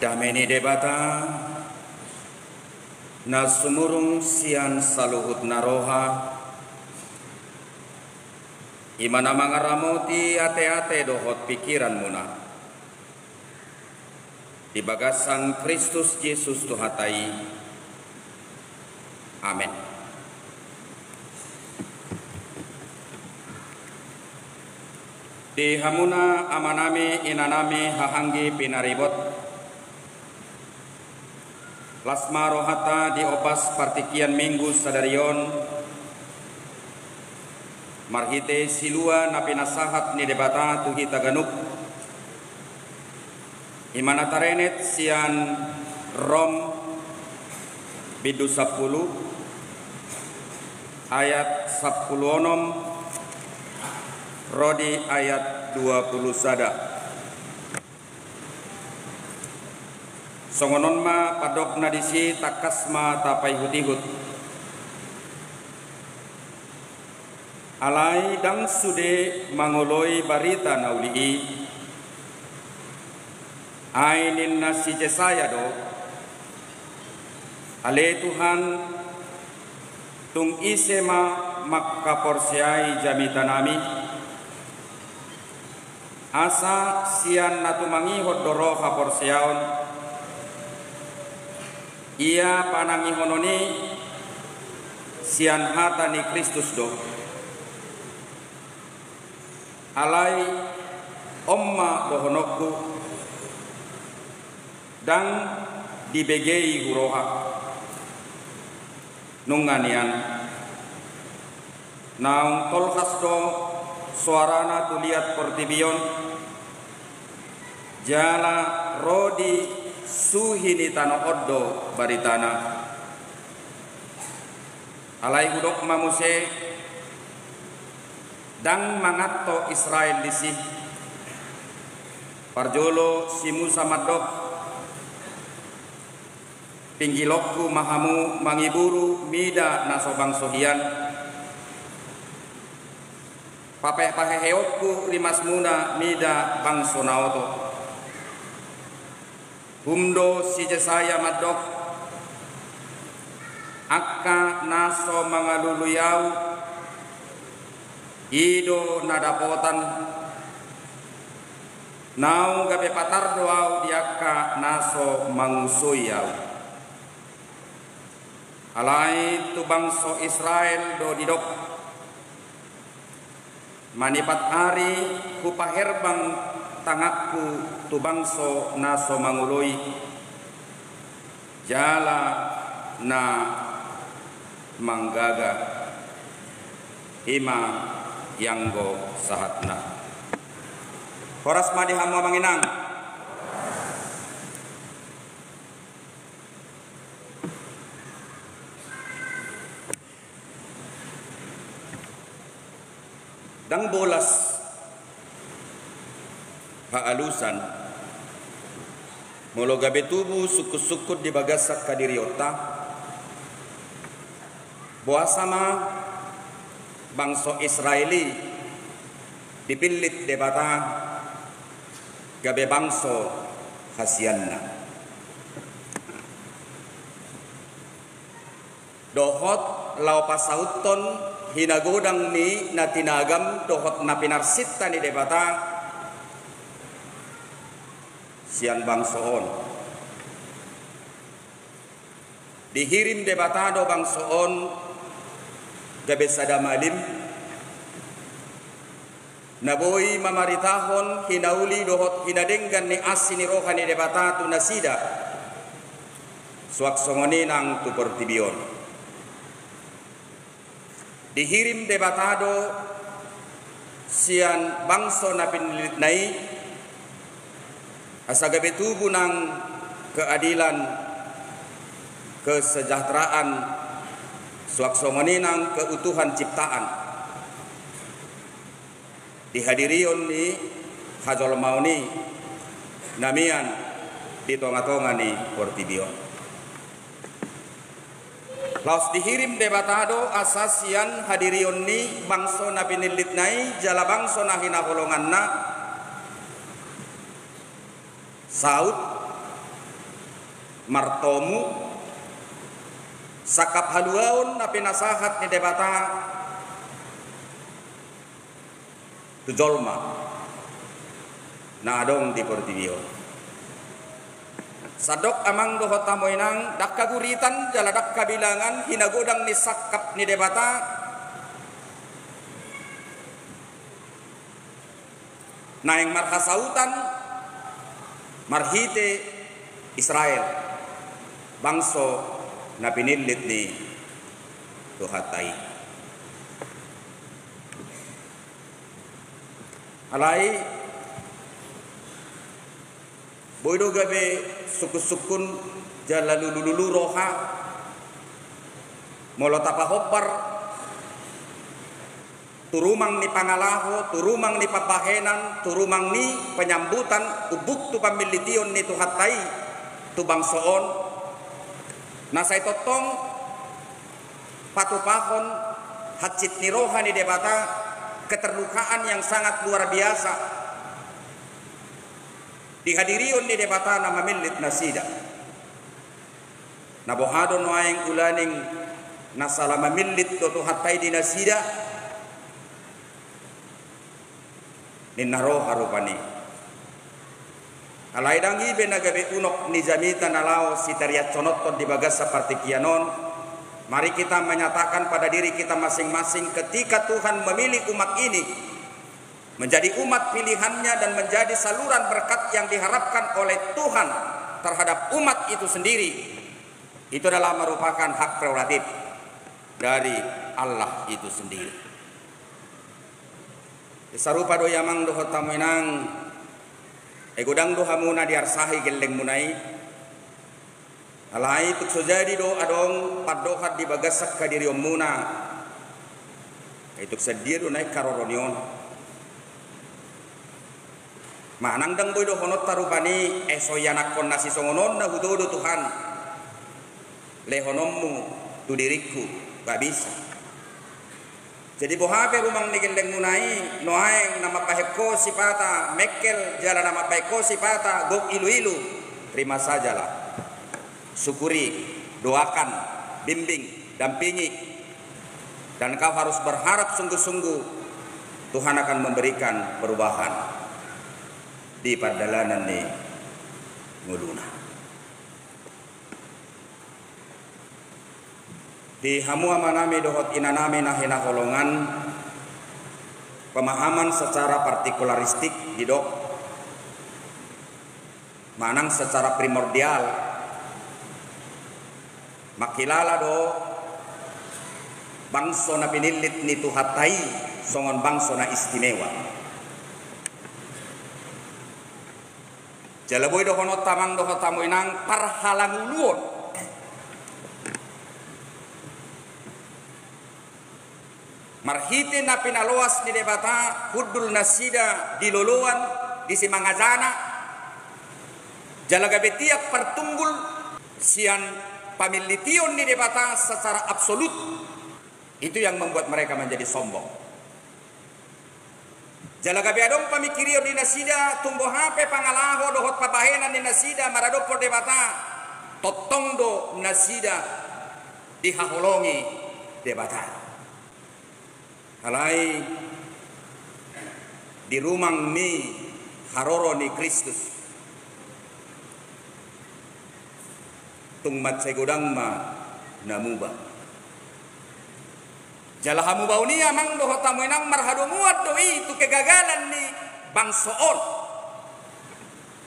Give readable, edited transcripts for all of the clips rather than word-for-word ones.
Dameni debata na sumurung sian saluhut naroha imana mangaramoti ate-ate dohot pikiran muna di bagasang Kristus Yesus Tuhatai. Amin. Di hamuna amanami inanami hahanggi pinaribot lasma rohata di opas partikian minggu sadarion marhite silua napinasahat ni debata tuhi taganuk imana tarenet sian Rom bidu 10 ayat 10 Rodi ayat 20 sada. Songonon ma padok nadisi takasma tapai hutihut alai dang sude mangoloi barita naulii ainin nasi jesaya do ale Tuhan tung isema makkaporsiai jamitanami asa sian natumangi hodoro haporsiaon ia panangi hononi sian hata ni Kristus do alai omma dohonokku dan dibegei huroha nunganian naung tolhas do suarana tuliat portibion jala rodi suhini tano oddo baritana alai hudok mamuse dang mangatto Israel disi parjolo simu samadok pinggilokku mahamu mangiburu mida nasobang sohian pape-paheheokku rimas muna mida bang sonaoto humdo si jesaya madok akka naso mangaluluyau ido nadapotan nau gabe patar doau diakka naso mangusuyau alai tu bangso Israel do didok manipat hari kupaherbang tangakku tu bangso naso manguloi jala na manggaga ima yanggo sahatna horas madi hamwa manginang dang bolas haalusan molo gabe tubuh sukut-sukut di bagasak kadiriota boasama bangso Israeli dipilit debata gabe bangso hasianna dohot lau pasauton hinagodang ni natinagam dohot napinarsita ni debata sian bangsoon dihirim debatado bangsoon gabe sadamalim naboy mamaritahon hinauli dohot hinadenggan ni asini rohani debatatu nasida suak songoni nang tuportibion dihirim debatado sian bangso na pinilit nai asa gabe tubuh nang keadilan kesejahteraan suaksomoni nang keutuhan ciptaan dihadirion ni hajol mauni namian di tonga-tonga ni portibion laos dihirim debatado asasian hadirion ni bangso na pinilit nai jala bangso na hinaholongan na saud martomu sakap haluaon na pinasahat ni debata tujolma na adong di Portibio. Sadok amang dohot tamoinang dak kaguritan jala dak kabilangan hinagodang ni sakap ni debata naeng marhasautan marhite Israel bangso na pinilit ni Tuhatay. Alay boydo gabe sukus-sukun jala lululu roha molotapahopar turumang ni pangalaho, turumang ni pabahenan, turumang ni penyambutan, ubuk tu pamilition ni Tuhatay, tu bangsoon, nasay totong patupahon, hatsit ni roha ni debata, keterlukaan yang sangat luar biasa. Dihadirion ni debata na mamilit na sida. Nabohadon waeng ulaning nasala mamilit do Tuhatay di nasida, ninaro harupani alay dangi benagabe unok ni jamita nalao si tariat conoton di bagas seperti kianon. Mari kita menyatakan pada diri kita masing-masing ketika Tuhan memilih umat ini menjadi umat pilihannya dan menjadi saluran berkat yang diharapkan oleh Tuhan terhadap umat itu sendiri, itu adalah merupakan hak prerogatif dari Allah itu sendiri. Sarupa do yamang do tamoinang egodang do hamuna diarsahi geleng munai alai tuk sojadi do adong padohat di bagasak kadiri omuna ituk sedir do naik karoronion manang dang boy do honot tarupani esoyanak kon nasi songonon na hudo do Tuhan lehonommu tu diriku gak bisa. Jadi bohape rumang nigeleng munai noaeng nama paheko sipata mekel jala nama paheko sipata gok ilu-ilu terima sajalah, syukuri, doakan, bimbing, dampingi, dan kau harus berharap sungguh-sungguh Tuhan akan memberikan perubahan di pardalanan ni nguluna. Di hamua manami dohot inanami nahina holongan pemahaman secara partikularistik didok manang secara primordial makilala do bangso na pinilit ni Tuhatay songon bangso na istimewa. Jalaboy do honot tamang dohot tamoinang parhalang luon marhite na pinaloas ni debata hudul nasida di loloan di simangazana jalaga betiak pertunggul sian pamilition ni debata secara absolut. Itu yang membuat mereka menjadi sombong. Jalaga beadong pamikirio di nasida tumbuh hape pangalaho dohot pabahenan di nasida marado por debata totong do nasida dihaholongi debata. Halai di rumang ni haroro ni Kristus tungmat segodang ma namuba jala hamubau ni amang doho tamoinang marhado muat doi itu kegagalan ni bangsoon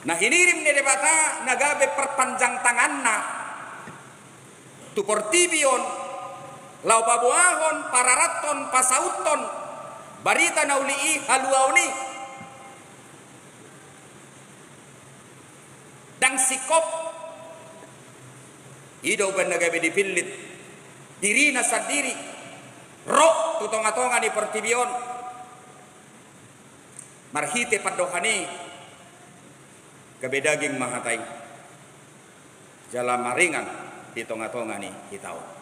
nah hinirim ni debata nagabe perpanjang tanganna tu portibion lau pabuahon, pararaton, pasauton, barita naulii haluauni, dang sikop, ido benagabe dipilit, diri nasad diri, rok tutong-atongan di pertibion, marhite padohani, kabedaging mahatay, jala maringan di tonga-tonga ni hitao.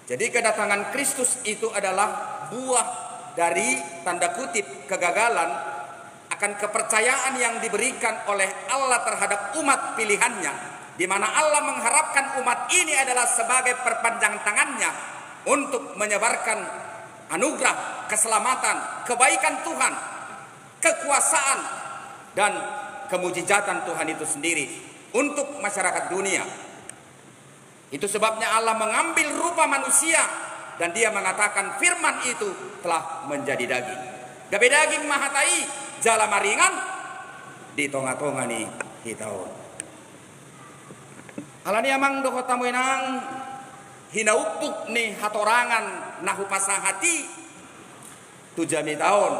Jadi kedatangan Kristus itu adalah buah dari tanda kutip kegagalan akan kepercayaan yang diberikan oleh Allah terhadap umat pilihannya, di mana Allah mengharapkan umat ini adalah sebagai perpanjang tangannya untuk menyebarkan anugerah, keselamatan, kebaikan Tuhan, kekuasaan, dan kemujizatan Tuhan itu sendiri untuk masyarakat dunia. Itu sebabnya Allah mengambil rupa manusia dan dia mengatakan firman itu telah menjadi daging. Gabe daging mahatai jala maringan di tonga-tonga ni hitaon. Alani amang doho tamuinang hinaupuk ni hatorangan nahu pasahati tujami taon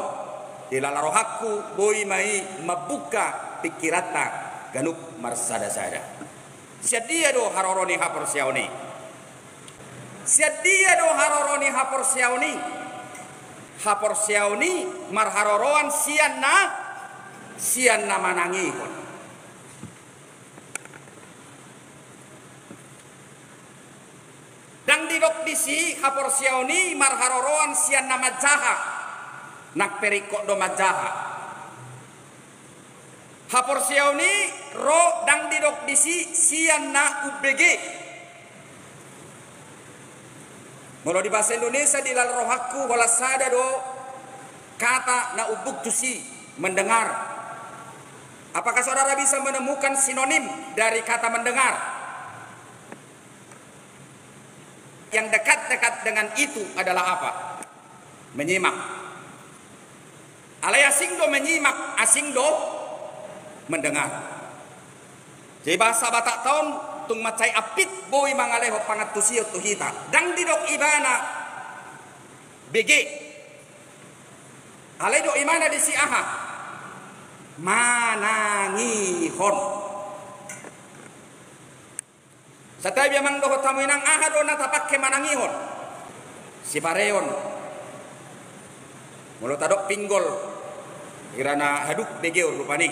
dilalarohaku boy mai mabuka pikirata ganuk marsada-sada. Siadia do haroroni hapor siaoni. Siadia do haroroni hapor siaoni. Hapor siaoni marharoroan sianna manangihon. Dang didok disi hapor siaoni marharoroan sianna majaha. Nak perikok do majaha. Hapor siaoni ro dang didok disi sianna UBG. Kalau di bahasa Indonesia di dalam rohaku wala sada do kata na ubuk tusi mendengar. Apakah saudara bisa menemukan sinonim dari kata mendengar? Yang dekat-dekat dengan itu adalah apa? Menyimak. Alay asing do menyimak, asing do mendengar. Jadi bahasa Batak tahun tung macai apit boy mangaleho pangat tusio tuhita dang didok ibana BG alai do imana di si aha manangihon satai biamang doho tamuinang aha do natapakke manangihon si pareon mulo tadok pinggol irana haduk BG rupani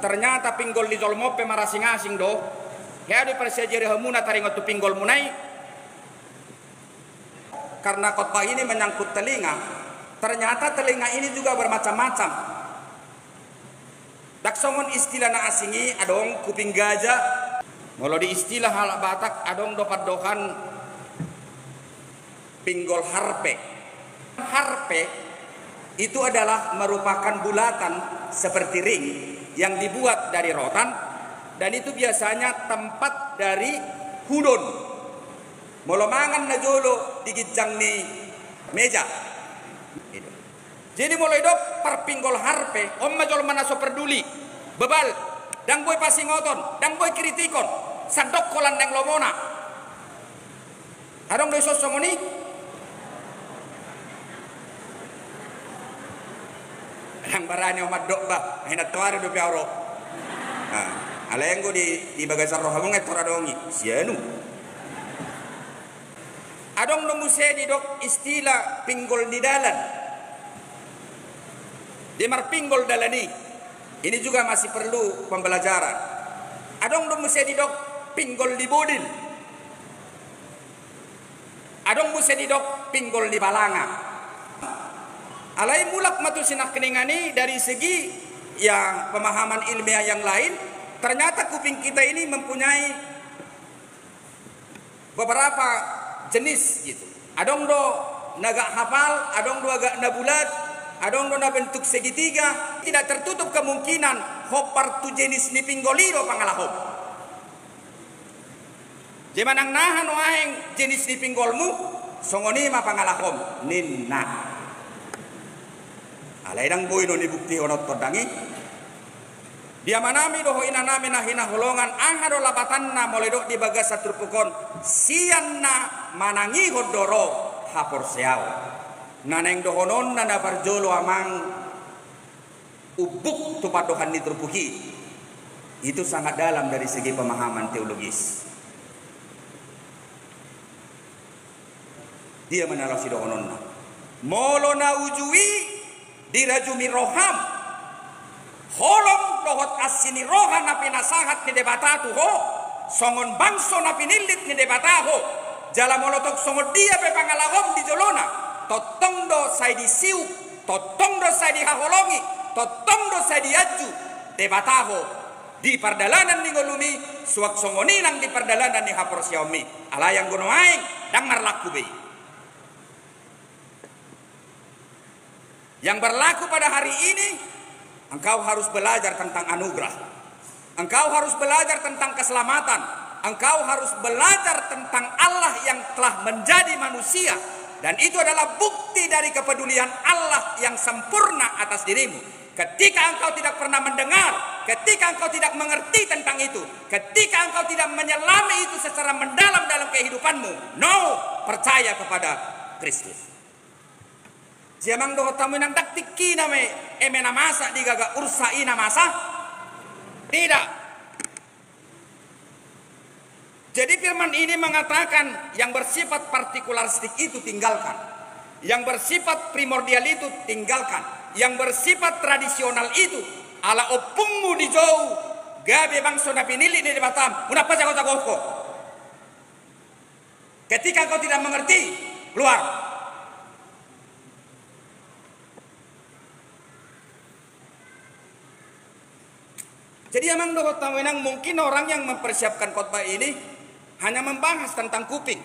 ternyata pinggol di jolmope marasing-asing do kaya di persejari hamuna taringot tu pinggol munai karena khotbah ini menyangkut telinga. Ternyata telinga ini juga bermacam-macam. Daksongon istilah na asingi adong kuping gajah. Kalau di istilah halak Batak adong dopat dohan pinggol harpe. Harpe itu adalah merupakan bulatan seperti ring yang dibuat dari rotan. Dan itu biasanya tempat dari hudon. Molomangan na jolo digijang ni meja. Jadi mulai dok perpinggol harpe, om majol manaso peduli. Bebal, dang boy pasingoton, dang boy kritikon, sadok kolan dang lomona. Adong doy sosomoni. Yang barani omat dok ba, hinat tuare do piaro. Alenggo di bagasar rohamong et toradongi sianu. Adong no musedi dok istilah pinggol di dalan. Di marpinggol dalani. Ini juga masih perlu pembelajaran. Adong no musedi dok pinggol di bodil. Adong musedi dok pinggol di balanga. Alai mulak matu sinak keningani dari segi yang pemahaman ilmiah yang lain. Ternyata kuping kita ini mempunyai beberapa jenis gitu. Adong do naga hafal, adong do agak nabulat, adong do na bentuk segitiga. Tidak tertutup kemungkinan hopar tu jenis ni pinggoliro pangalahop. Jemanang nahan waeng jenis ni pinggolmu, songoni ma pangalahom ninna. Alay dang boy no ni bukti onot todangi. Dia manami doho inanami na hinaholongan angado labatanna moledok di bagasa turpukon sianna manangi hodoro hapor seau naneng dohonon na parjolo amang ubuk tupat dohan ni turpuki. Itu sangat dalam dari segi pemahaman teologis. Dia menalasi dohonon molona ujui dirajumi roham holong dohot asini roha na pinasahat ni debatatu ho songon bangso na pinilit ni debataho jala molotok songon dia pe pangalahom di jolona totong do sai di siu totong do sai di haholongi totong do sadiaju debataho di pardalanan ni ngolumi suak songoninang di pardalanan ni hapor siomi ala yang gono aing dang marlaku be. Yang berlaku pada hari ini, engkau harus belajar tentang anugerah. Engkau harus belajar tentang keselamatan. Engkau harus belajar tentang Allah yang telah menjadi manusia. Dan itu adalah bukti dari kepedulian Allah yang sempurna atas dirimu. Ketika engkau tidak pernah mendengar, ketika engkau tidak mengerti tentang itu, ketika engkau tidak menyelami itu secara mendalam dalam kehidupanmu, no, percaya kepada Kristus. Jamang doh tamu nang dak tiki name emena masa digaga ursai na masa tidak. Jadi firman ini mengatakan yang bersifat partikularistik itu tinggalkan, yang bersifat primordial itu tinggalkan, yang bersifat tradisional itu ala opungmu di jauh gabe bangsa na pinili di Batam unapa jago-jago. Ketika kau tidak mengerti, keluar. Jadi emang doh tawenang mungkin orang yang mempersiapkan khotbah ini hanya membahas tentang kuping.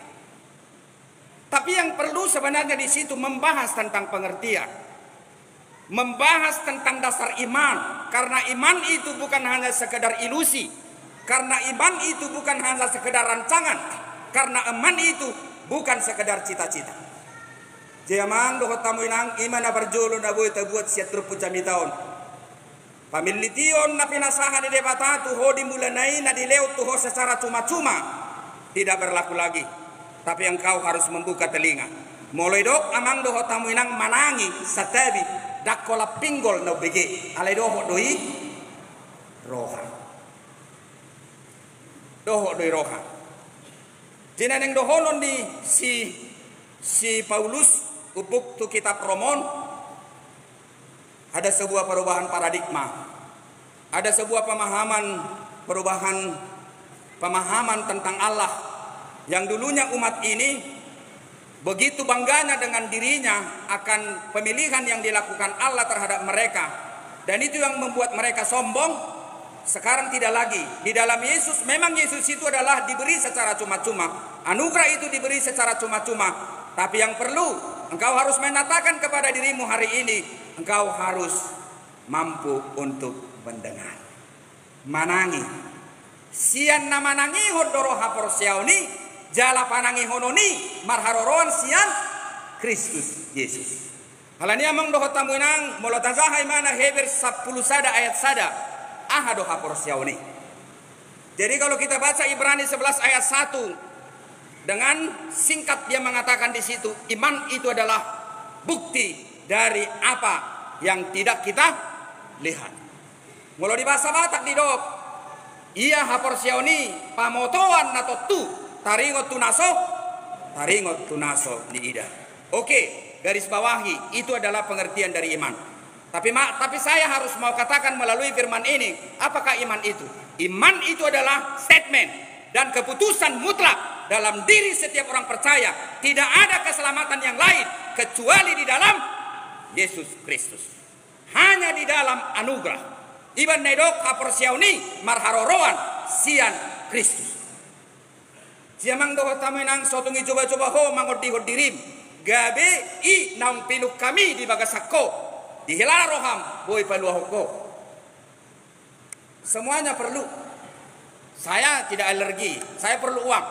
Tapi yang perlu sebenarnya di situ membahas tentang pengertian. Membahas tentang dasar iman. Karena iman itu bukan hanya sekedar ilusi. Karena iman itu bukan hanya sekedar rancangan. Karena iman itu bukan sekedar cita-cita. Jadi emang doh tawenang iman na berjolo na buat siat rupu jami tahun. Pamilition na pinasahan di debata tuho dimulanai na dileo tuho secara cuma-cuma tidak berlaku lagi. Tapi engkau harus membuka telinga. Mulai dok amang doho tamuinang manangi satabi dakola pinggol no bege alai doho doi roha. Doho doi roha. Jinaneng doho non di si Paulus upuk tu kitab Romon. Ada sebuah perubahan paradigma, ada sebuah pemahaman tentang Allah yang dulunya umat ini begitu bangganya dengan dirinya akan pemilihan yang dilakukan Allah terhadap mereka, dan itu yang membuat mereka sombong. Sekarang tidak lagi. Di dalam Yesus, memang Yesus itu adalah diberi secara cuma-cuma, anugerah itu diberi secara cuma-cuma, tapi yang perlu engkau harus menatakan kepada dirimu hari ini, engkau harus mampu untuk mendengar. Manangi. Sian na manangi hodoro hapor siauni, jala panangi hononi marharoroan sian Kristus Yesus. Halani amang doho tamunang molotazahai mana Heber 10 sada ayat sada ahado hapor siauni. Jadi kalau kita baca Ibrani 11 ayat 1 dengan singkat dia mengatakan di situ iman itu adalah bukti dari apa yang tidak kita lihat. Mulai di bahasa Batak di dok, iya hapor siauni pamotoan nato tu taringot tunaso di ida. Oke, garis bawahi itu adalah pengertian dari iman. Tapi saya harus mau katakan melalui firman ini, apakah iman itu? Iman itu adalah statement dan keputusan mutlak dalam diri setiap orang percaya. Tidak ada keselamatan yang lain kecuali di dalam Yesus Kristus. Hanya di dalam anugerah. Iban nedok hapor siauni marharoroan sian Kristus. Siamang doho tamenang sotungi coba-coba ho mangodi hodirim. Gabe i naung piluk kami di bagasakko. Di hilara roham boy paluahoko. Semuanya perlu. Saya tidak alergi, saya perlu uang.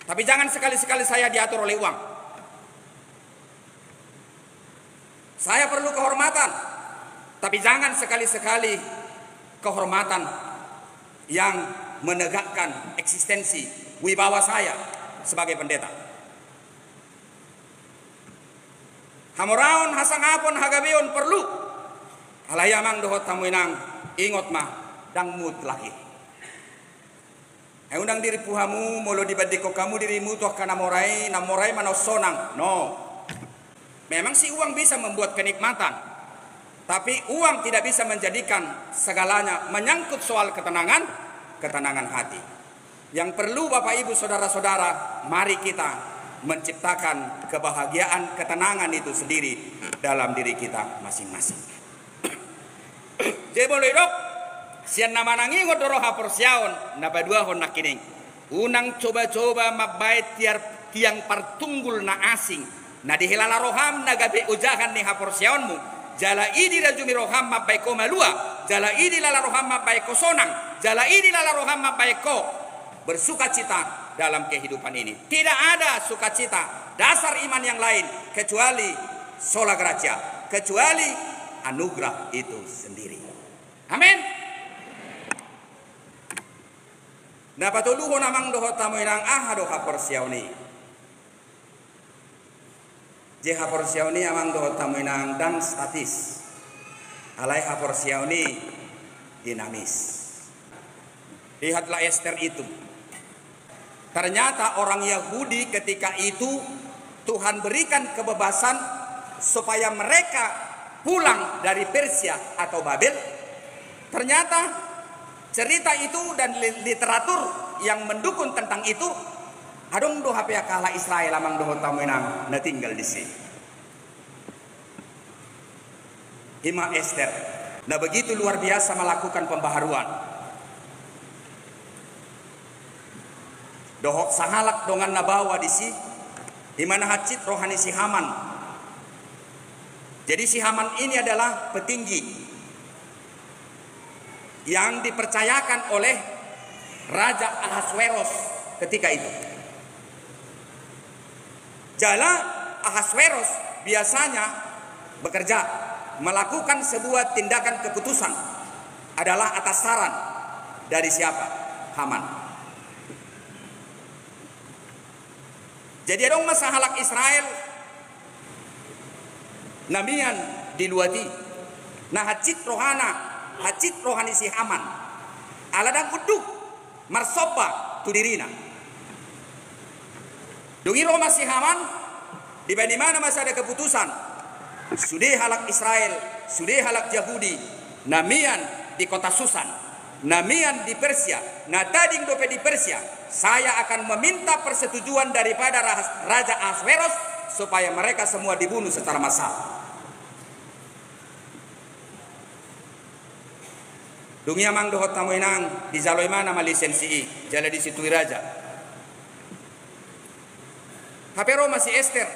Tapi jangan sekali-sekali saya diatur oleh uang. Saya perlu kehormatan, tapi jangan sekali-sekali kehormatan yang menegakkan eksistensi wibawa saya sebagai pendeta. Hamoraon hasangapon hagabeon perlu. Halayamang dohot tamuinang ingot mah dang mut lagi. Undang diri puhamu molo dibadiko kamu dirimu tuh kana namorai manosonang. No. Memang si uang bisa membuat kenikmatan, tapi uang tidak bisa menjadikan segalanya. Menyangkut soal ketenangan hati. Yang perlu Bapak Ibu saudara-saudara, mari kita menciptakan kebahagiaan, ketenangan itu sendiri dalam diri kita masing-masing. Jebolo idok sian nama nangi ngodoro hapor siaon na badua hon nakining. Unang coba-coba mabait tiang partunggul na asing. Na dihilala roham na gabe ujahan ni hapor siaonmu. Jala ini rajumi roham mabai ko malua. Jala ini lala roham mabai ko sonang. Jala ini lala roham mabai ko bersukacita dalam kehidupan ini. Tidak ada sukacita dasar iman yang lain kecuali sola gratia, kecuali anugerah itu sendiri. Amin. Nah patuluho namang doho tamu inang ahado hapor siauni. Je hapor siauni amang doho tamu inang dan statis. Alai hapor siauni dinamis. Lihatlah Ester itu. Ternyata orang Yahudi ketika itu Tuhan berikan kebebasan supaya mereka pulang dari Persia atau Babel. Ternyata cerita itu dan literatur yang mendukung tentang itu adong do hapea kala Israel amang doho tamuinang na tinggal di sini. Ima Ester. Nah begitu luar biasa melakukan pembaharuan. Dohok sahalak dongan nabawa di si di mana hacit rohani si Haman. Jadi si Haman ini adalah petinggi yang dipercayakan oleh Raja Ahasweros ketika itu. Jala Ahasweros biasanya bekerja melakukan sebuah tindakan keputusan adalah atas saran dari siapa? Haman. Jadi adong masa halak Israel namian diluati nah hacit rohani si Haman aladang uduk marsopa tudirina dungi Roma si Haman di mana masa ada keputusan sudah halak Israel sudah halak Yahudi namian di kota Susan namian di Persia nah tading dope di Persia saya akan meminta persetujuan daripada Raja Ahasweros supaya mereka semua dibunuh secara massal. Dunia mang dohot tamu inang di jaloi mana malisensi jala di situ raja. Hapero masih Ester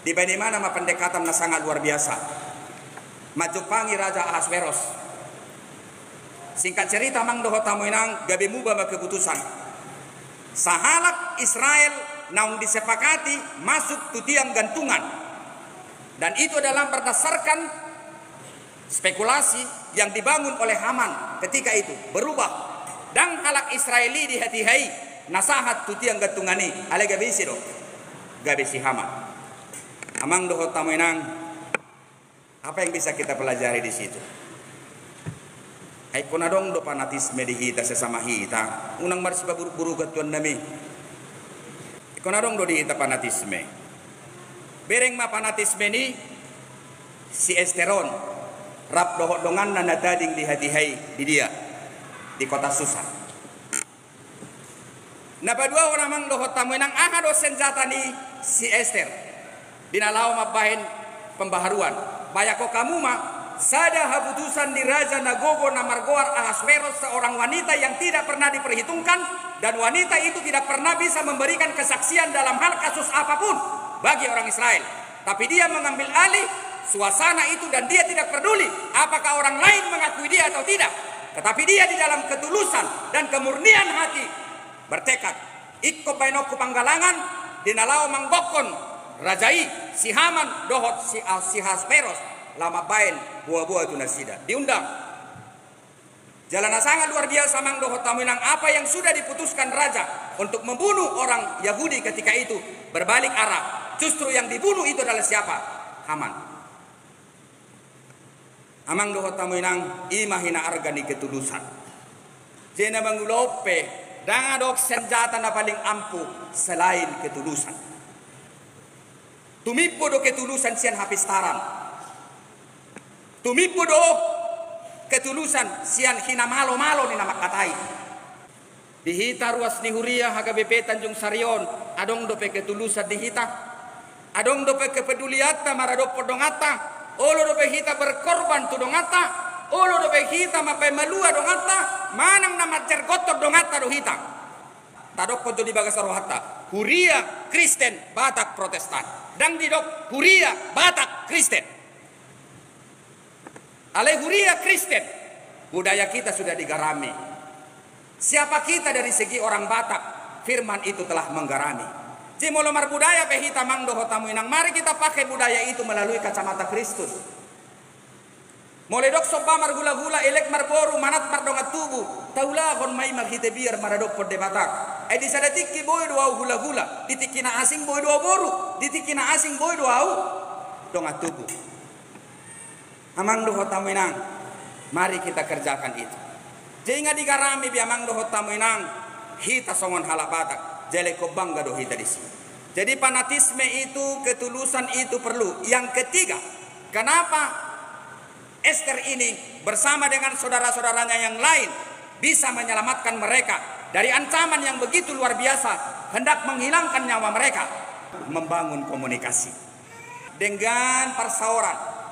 di mana ma pendekatan na sangat luar biasa. Majupangi Raja Ahasweros. Singkat cerita mang doho tamu inang gabe muba keputusan. Sahalak Israel naung disepakati masuk tutiang gantungan. Dan itu adalah berdasarkan spekulasi yang dibangun oleh Haman ketika itu berubah. Dan halak Israeli di hati-hai nasahat tutiang gantungan ini. Ale gabe isi do. Gabe si Haman. Amang doho tamu inang apa yang bisa kita pelajari di situ? Ay kunadong do fanatisme di hita sesama hita. Unang marsipa buru-buru katuan nami. Kunadong do di hita fanatisme. Bereng ma fanatisme ni si Esteron. Rap dohot dongan na nadading di hati-hai di dia. Di kota Susan. Napadua orang mang dohot tamu nang ahado senjata ni si Ester. Dinalaw mabahin pembaharuan. Bayako kamu ma sada haputusan di Raja Nagogo Namargoar Ahasweros seorang wanita yang tidak pernah diperhitungkan dan wanita itu tidak pernah bisa memberikan kesaksian dalam hal kasus apapun bagi orang Israel. Tapi dia mengambil alih suasana itu dan dia tidak peduli apakah orang lain mengakui dia atau tidak. Tetapi dia di dalam ketulusan dan kemurnian hati bertekad ikut bainoku panggalangan dinalaw manggokon rajai si Haman dohot si Ahasweros lama bain buah-buah itu nasida diundang jalan sangat luar biasa mang dohot taminang apa yang sudah diputuskan raja untuk membunuh orang Yahudi ketika itu berbalik arah justru yang dibunuh itu adalah siapa? Haman. Amang dohot taminang imahina argani ketulusan jena mangulope dangadok senjata na paling ampuh selain ketulusan tumipo do ketulusan sian hapistaran tumipo do ketulusan sian hina malo-malo ni nama katai. Dihita ruas ni Huria HKBP Tanjung Sarion adong dope ketulusan dihita. Adong dope kepeduliata maradop podongata. Olo dope hita berkorban tudongata. Olo do pe hita mapai malua dong hatta manang nama cergotor dong hatta do hita. Tadok konto di bagas roh hatta. Huria Kristen Batak Protestan. Dang didok Huria Batak Kristen. Ale Huria Kristen. Budaya kita sudah digarami. Siapa kita dari segi orang Batak? Firman itu telah menggarami. Jimolomar budaya pehita mangdo hotamu inang. Mari kita pakai budaya itu melalui kacamata Kristus. Moledok soba mar gula-gula elek marboru manat mardongat tubuh. Taula kon mai marhite biar maradok pode Batak. Di sada tikki boy doa gula-gula. Ditikina asing boy doa boru. Ditikina asing boy doa dongat tubuh. Amangdo hotamu inang. Mari kita kerjakan itu. Jangan digarami biamangdo hotamu inang. Hita songon halak Batak. Jale ko bangga do hita di sini. Jadi fanatisme itu, ketulusan itu perlu. Yang ketiga, kenapa Esther ini bersama dengan saudara-saudaranya yang lain bisa menyelamatkan mereka dari ancaman yang begitu luar biasa, hendak menghilangkan nyawa mereka? Membangun komunikasi dengan persauran.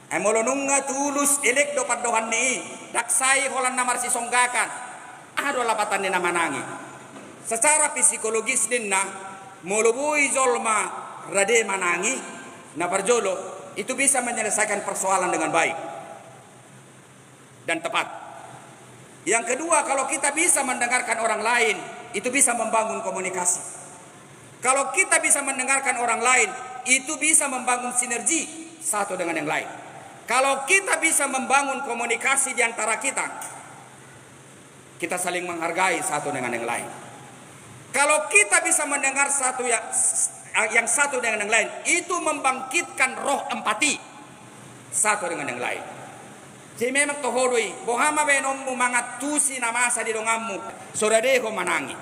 Emolonunga tulus elek do padohan ni daksai holan namar si songgakan. Ado lapatan ni namanangi. Secara psikologis dinna molobui jolma rade manangi na parjolo itu bisa menyelesaikan persoalan dengan baik dan tepat. Yang kedua, kalau kita bisa mendengarkan orang lain, itu bisa membangun komunikasi. Kalau kita bisa mendengarkan orang lain, itu bisa membangun sinergi satu dengan yang lain. Kalau kita bisa membangun komunikasi di antara kita, kita saling menghargai satu dengan yang lain. Kalau kita bisa mendengar yang satu dengan yang lain, itu membangkitkan roh empati satu dengan yang lain. Jadi memang tohodoi, bohama benommu mangat tusi namasa di dongammu, sodadeho manangi.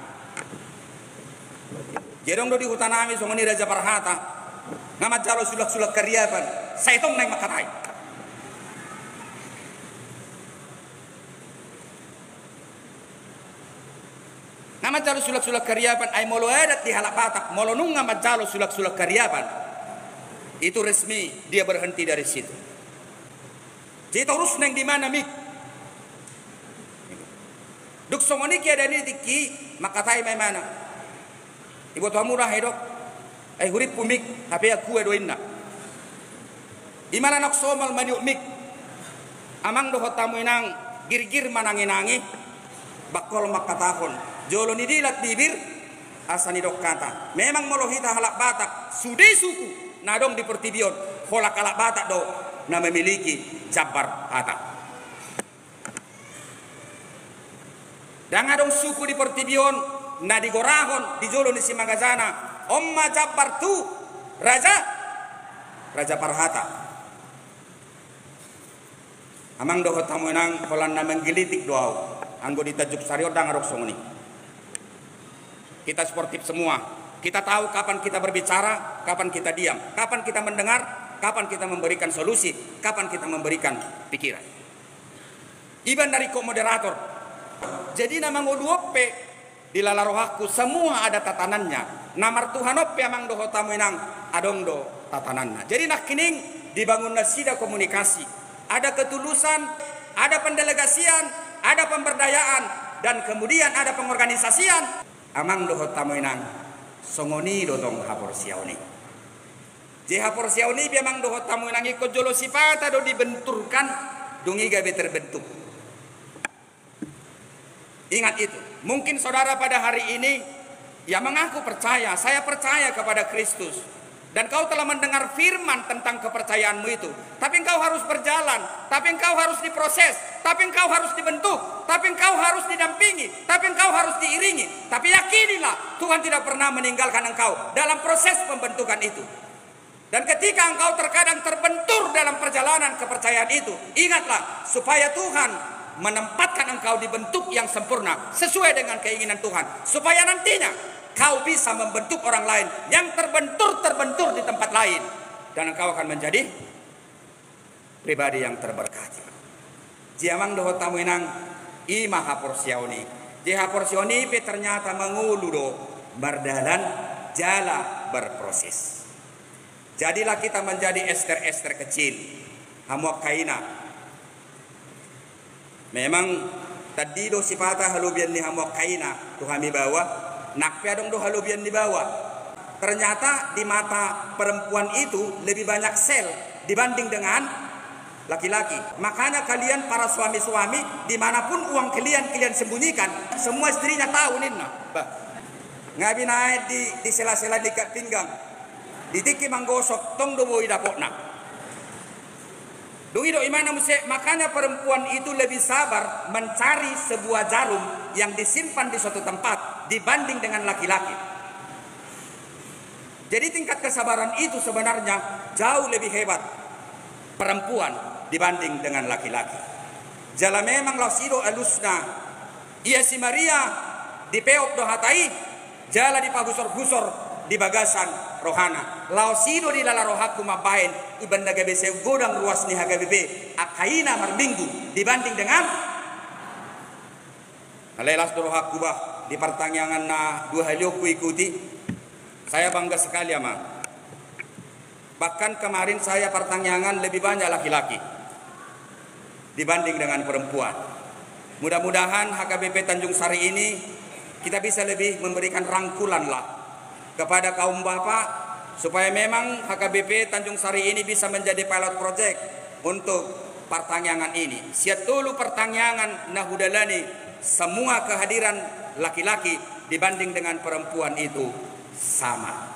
Jedong do di hutanami songoni Raja Parhata, ngamat jalo sulak-sulak karyaban, saitong nang makatai. Nama jalo sulak-sulak karyaban ay molo edat di halak Batak, molo nung ngamat jalo sulak-sulak karyaban. Itu resmi dia berhenti dari situ. Jadi terus neng di mana mik? Duk songoni kia dari tiki makatai may mana? Ibu tua murah hedok. Ay hurip pumik tapi aku edoinna. Imana nak somal maniuk mik. Amang do hotamu inang gir-gir manangi-nangi bakol makatahon. Jolo ni dilat bibir asani dok kata. Memang molohita halak Batak sude suku nadong di pertibion holak halak Batak do na memiliki Jabar Batak. Dan adong suku di pertibion na di Gorahon di Jolo ni Simagazana Omma Jabar tu Raja Parhata. Amang do hotamu nang holan na menggelitik doau anggo ditajuk sariot dang arok songoni. Kita sportif semua. Kita tahu kapan kita berbicara, kapan kita diam, kapan kita mendengar, kapan kita memberikan solusi, kapan kita memberikan pikiran. Iban dari moderator. Jadi nama ngoduope di lalarohaku semua ada tatanannya. Namar Tuhan ope amang do hotamu inang adong do tatanannya. Jadi nak kining dibangun nasida komunikasi. Ada ketulusan, ada pendelegasian, ada pemberdayaan, dan kemudian ada pengorganisasian. Amang do hotamu inang songoni do dong hapor siauni. Je hapor siauni biamang do hotamu inang ikut jolo sifata do dibenturkan dungi gabe terbentuk. Ingat itu. Mungkin saudara pada hari ini ya mengaku percaya, saya percaya kepada Kristus. Dan kau telah mendengar firman tentang kepercayaanmu itu. Tapi engkau harus berjalan. Tapi engkau harus diproses. Tapi engkau harus dibentuk. Tapi engkau harus didampingi. Tapi engkau harus diiringi. Tapi yakinilah Tuhan tidak pernah meninggalkan engkau dalam proses pembentukan itu. Dan ketika engkau terkadang terbentur dalam perjalanan kepercayaan itu, ingatlah supaya Tuhan menempatkan engkau di bentuk yang sempurna sesuai dengan keinginan Tuhan. Supaya nantinya kau bisa membentuk orang lain yang terbentur di tempat lain. Dan engkau akan menjadi pribadi yang terberkati. Jiamang doho tamu inang ima haporsiauni. Ji haporsiauni pe ternyata mengulu do berdalan jala berproses. Jadilah kita menjadi Esther-Esther kecil. Hamuak kaina. Memang tadi do sifata halubian ni hamok kaina tu kami bawa nak piadong do halubian di bawah. Ternyata di mata perempuan itu lebih banyak sel dibanding dengan laki-laki. Makanya kalian para suami-suami dimanapun uang kalian sembunyikan, semua istrinya tahu nina. Ngabi naik di sela-sela di pinggang, di tiki manggosok tong do boi dapokna. Dungi do imana musik. Makanya perempuan itu lebih sabar mencari sebuah jarum yang disimpan di suatu tempat dibanding dengan laki-laki. Jadi tingkat kesabaran itu sebenarnya jauh lebih hebat perempuan dibanding dengan laki-laki. Jala memang lausido alusna ia si Maria dipeok do hatai, jala dipagusor-gusor di bagasan rohana. Lausido di lala rohaku mabain ibanda gabese godang ruas ni hagabebe akaina marbinggu dibanding dengan alelas do rohaku bah di pertanyaan na dua halioku ikuti. Saya bangga sekali ama. Bahkan kemarin saya pertanyaan lebih banyak laki-laki dibanding dengan perempuan. Mudah-mudahan HKBP Tanjung Sari ini kita bisa lebih memberikan rangkulan lah kepada kaum bapak supaya memang HKBP Tanjung Sari ini bisa menjadi pilot project untuk pertanyaan ini. Siap dulu pertanyaan nahudalani semua kehadiran laki-laki dibanding dengan perempuan itu sama.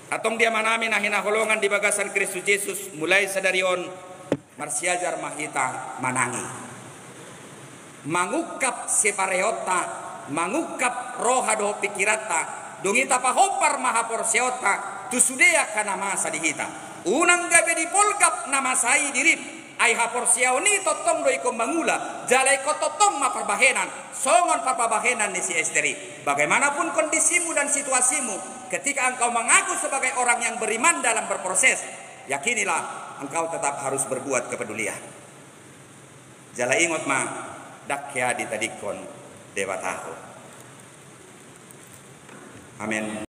Atong dia manami nahina holongan di bagasan Kristus Yesus mulai sadarion marsiajar mahita manangi. Mangukap separeota, mangukap rohado pikirata, dungita pahopar mahaporseota, tusudea kana masa dihita. Unang gabe di polkap nama sai dirip. Ai haporsiao ni totong do iko mangula, jalai ko totong maparbahenan, songon papabahenan ni si Esteri. Bagaimanapun kondisimu dan situasimu, ketika engkau mengaku sebagai orang yang beriman dalam berproses, yakinilah engkau tetap harus berbuat kepedulian. Jala ingot ma dakya ditadikon dewa tahu. Amin.